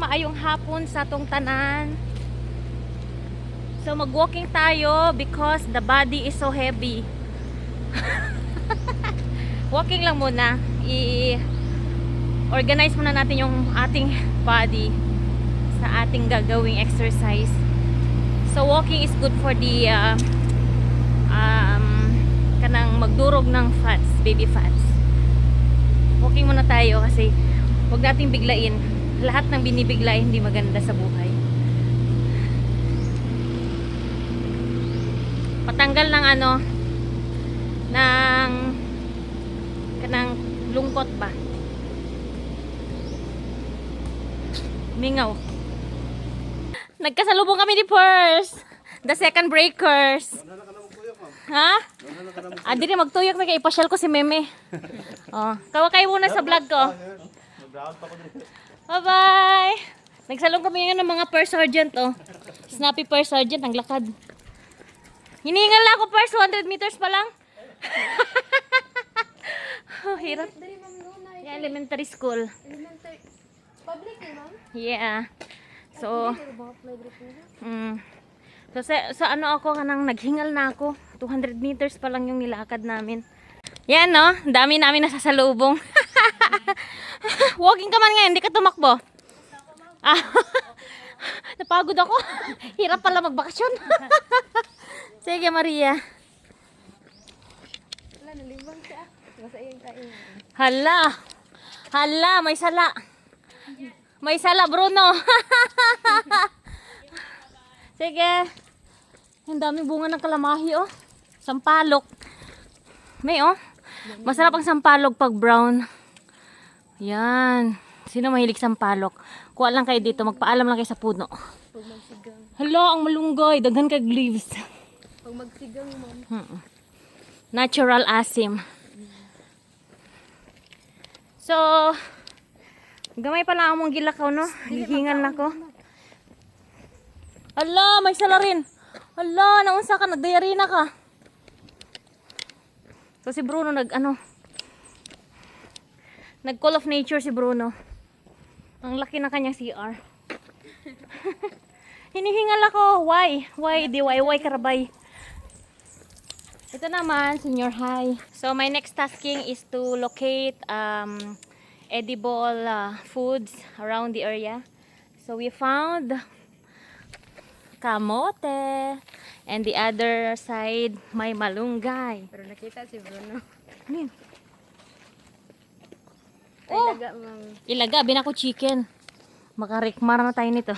maayong hapon sa atong tanan. So mag-walking tayo because the body is so heavy. Walking lang muna. I-organize muna natin yung ating body sa ating gagawing exercise. So walking is good for the kanang magdurog ng fats, baby fats. Walking muna tayo kasi huwag nating biglain. Lahat ng binibigla hindi maganda sa buhay. Patanggal ng ng kanang lungkot ba. Mingaw. Nagkasalubong kami ni Purse. The second breakers. Ha? Diri magtuyok na kay ipasyal ko si Meme. Oh, kawakay muna sa vlog ko. Bye-bye. Nagsalong kami ngayon ng mga Purse Sergeant, oh. Snappy Purse Sergeant ang lakad. Hiningal na ako, Purse, 100 meters pa lang. Oh, hirap. Yeah, elementary school. Elementary. Public eh, ma'am? Yeah. So, sa ano ako kanang naghingal na ako. 200 meters pa lang yung nilakad namin. Yan no, dami namin nasasalubong. Walking ka man ngayon, hindi ka tumakbo. Napagod ako. Hirap pala magbakasyon. Sige Maria. Wala, nalibang siya. Basta yung kain. Hala, may sala. May sala, Bruno. Sige. Ang daming bunga ng kalamahi, oh. Sampalok. May, oh. Masarap ang sampalok pag brown. Yan. Sino mahilig sampalok? Kuha lang kayo dito. Magpaalam lang kayo sa puno. Pag magsigang. Hala, ang malunggay. Daghan kag leaves. Pag magsigang, ma'am. Natural asim. So, gamay pala among gilakaw, no? Hihingal na ko. Hala, may sala rin. Hala, naunsa ka, nagdayari na ka. So si Bruno nag call of nature si Bruno. Ang laki na kanyang CR. Hinihingal ako. Why? Why? DIY karabay. Ito naman, senior high. So my next tasking is to locate edible foods around the area. So we found kamote. And the other side, may malunggay. Pero nakita si Bruno. Ano yun? Ay, laga, ma'am. Ilaga, binako chicken. Makarikmar na tayo nito.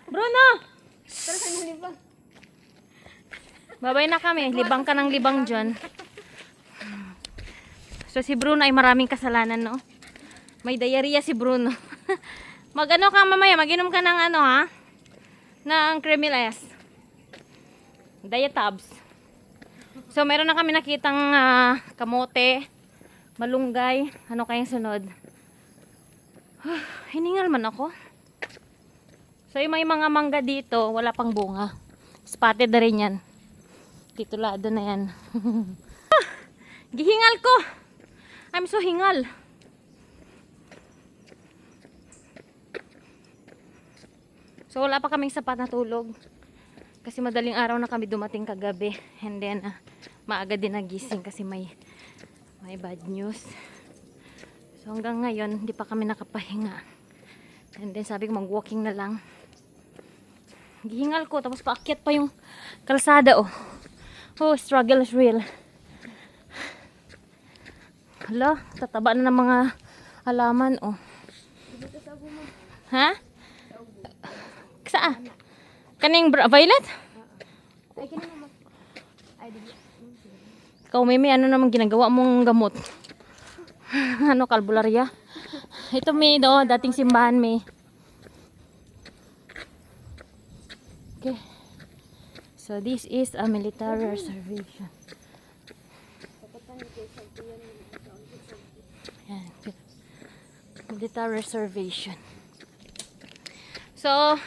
Bruno! Pero sa nalibang. Babay na kami. Libang ka ng libang dyan. So si Bruno ay maraming kasalanan, no? May diarrhea si Bruno. Mag-ano ka mamaya? Mag-inom ka ng ha? Ng Creamilis. Diatabs. So meron na kami nakitang kamote, malunggay. Ano kayang sunod? Hiningal man ako. So yung may mga mangga dito, wala pang bunga. Spotted na rin yan. Titulado na yan. Gihingal ko. I'm so hingal. So wala pa kaming sapat na tulog. Kasi madaling araw na kami dumating kagabi. And then maaga din nagising kasi may bad news. So hanggang ngayon hindi pa kami nakapahinga. And then sabi ko mag-walking na lang. Gihingal ko tapos paakyat pa yung kalsada, oh. Oh, struggle is real. Hala, tataba na ng mga halaman, oh. Ha? Saa? Kaning violet? Ay, kina naman. Ay, di. Ikaw, Mimi, ano naman ginagawa mong gamot? Ano, kalbularya? Ito, May, do, dating simbahan, May. Okay. So, this is a military reservation. Yan. Military reservation. So,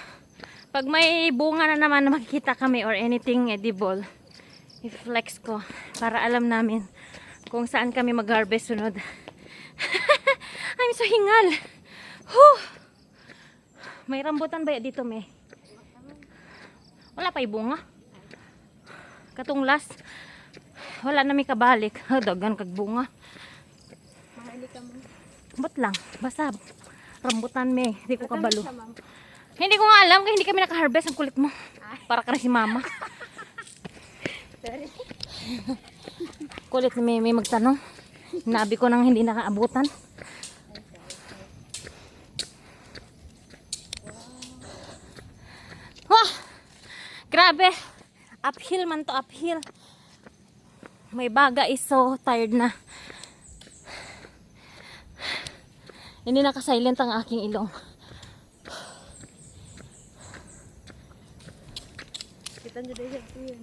pag may bunga na naman na makikita kami or anything edible, i-flex ko para alam namin kung saan kami mag-harvest sunod. I'm I'm so hingal. Whew. May rambutan ba dito, me? Wala pa bunga. Katong last, wala na may kabalik. Dagan kag bunga. Mahali ka mo. Ba't lang? Basta rambutan, me. Hindi ko kabalo. Siya, ma'am. Hindi ko nga alam kaya hindi kami naka-harvest. Ang kulit mo. Para ka rin si mama. Sorry. Kulit ni may magtanong. Nabi ko nang hindi nakaabutan. Wah! Grabe! Uphill man to, uphill. May baga is so tired na. Hindi nakasilent ang aking ilong. Kita nyo dahil siya yun.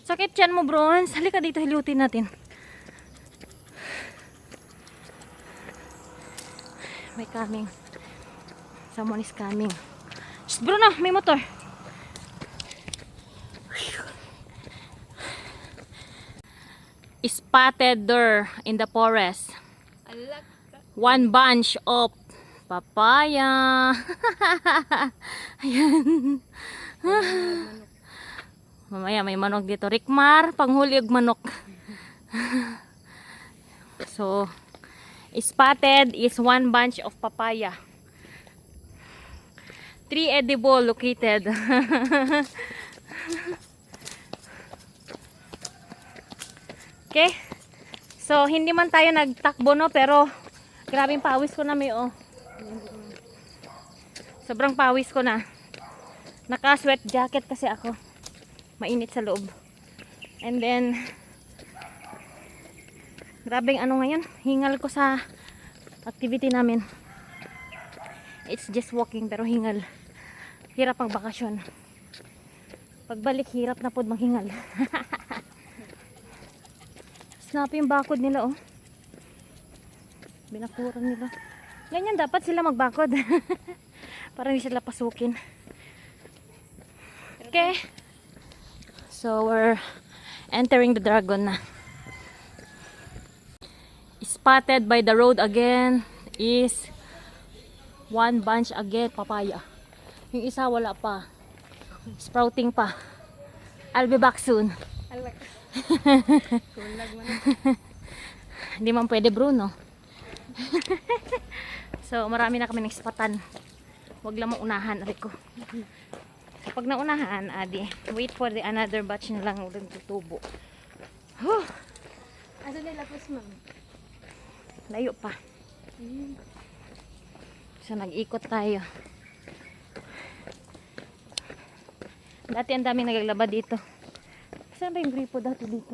Sakit yan mo, bronze. Halika dito, hilutin natin. May coming. Someone is coming. Shh, Bruno, may motor. Spotted there in the forest. Alak ka. One bunch of papaya. Ayan. Mamaya may manok dito. Rikmar, panghuli og manok. So, spotted is one bunch of papaya. 3 edible located. Okay? So, hindi man tayo nagtakbo, no? Pero, grabing pawis ko na may, oh. Sobrang pawis ko na. Naka-sweat jacket kasi ako. Mainit sa loob. And then, grabing ano ngayon, hingal ko sa activity namin. It's just walking, pero hingal. Hirap ang bakasyon. Pagbalik, hirap na pod manghingal. Snap yung bakod nila, oh. Binakuran nila. Ganyan dapat sila magbakod. Para hindi sila pasukin. Okay. So, we're entering the dragon na. Spotted by the road again is one bunch again, papaya. Yung isa wala pa. Sprouting pa. I'll be back soon. Alak. Kulag mo na. Hindi man pwede, Bruno. So, marami na kami nagspatan. Huwag lang maunahan, Rico. Pag naunahan, adi, wait for the another batch na lang ulit tutubo. Huh. Asa nila lapos, ma'am? Layo pa. So, nag-ikot tayo. Dati ang dami nagaglaba dito. Saan ba yung gripo dati dito?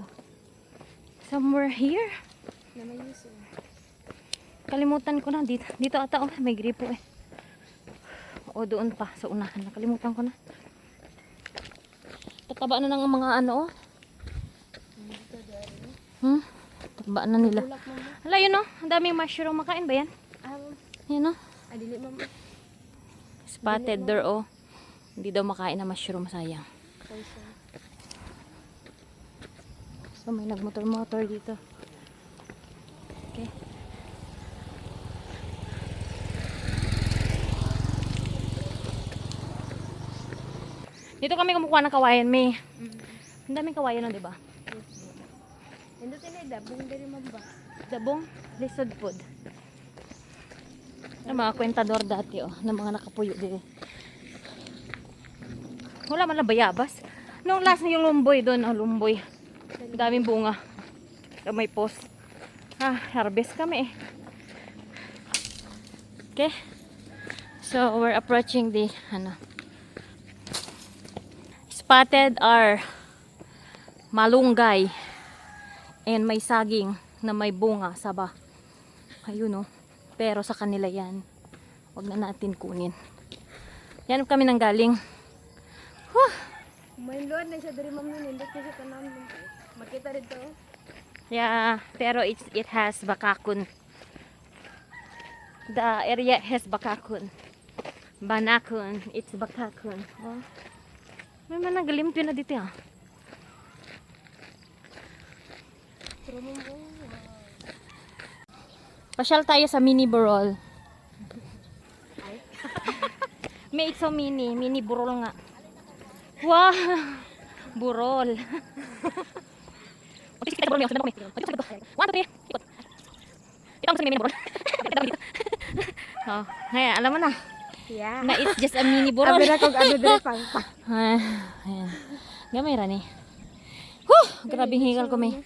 Somewhere here? Na may yuso. Kalimutan ko na. Dito ata, oh, may gripo eh. O, doon pa sa unahan. Nakalimutan ko na. Tataba na ng mga ano, oh. Tataba na nila. Tulak, ma'am. Hala, yun, oh. Ang daming mushroom. Makain ba yan? Yun, oh. Dili, ma'am. Spotted there, oh. Hindi daw makain na mushroom, sayang. So, may nagmotor-motor dito. Okay. Dito kami kumukuha ng kawayan, May. Ang daming kawayan, no, diba? Endo tinida, bung diri, ma'am ba? Dabong, lisod food. Ang mga kwentador dati, oh, ng mga nakapuyo dito. Wala man lang bayabas. Nung last na yung lumboy doon, oh, lumboy. Ang daming bunga. May post. Harvest kami eh. Okay. So, we're approaching the, spotted are malunggay and may saging na may bunga, saba. Ayun, oh. Pero sa kanila yan. Huwag na natin kunin. Yan kami nang galing. Huh. May luwad na siya diri, ma'am, nun. Hindi kasi tanam dun. Makita rin to. Yeah, pero it has bakakun. The area has bakakun. Banakun, it's bakakun. Oh. May managalim na dito, ah. Pero, ma'am, Pasyal tayo sa Mini Burol. May it's so mini burol nga. Wow! Burol. O, kita burol niyo. Sundan ko kami. O, dito, 1, 2, 3. Ikot. Ito ang mini burol. Oh, ngayon, alam mo na. Yeah. Na it's just a mini burol. Abi na kog ano diri pang. Ayan. Gamay ra ni. Huh! Grabing hingal ko may.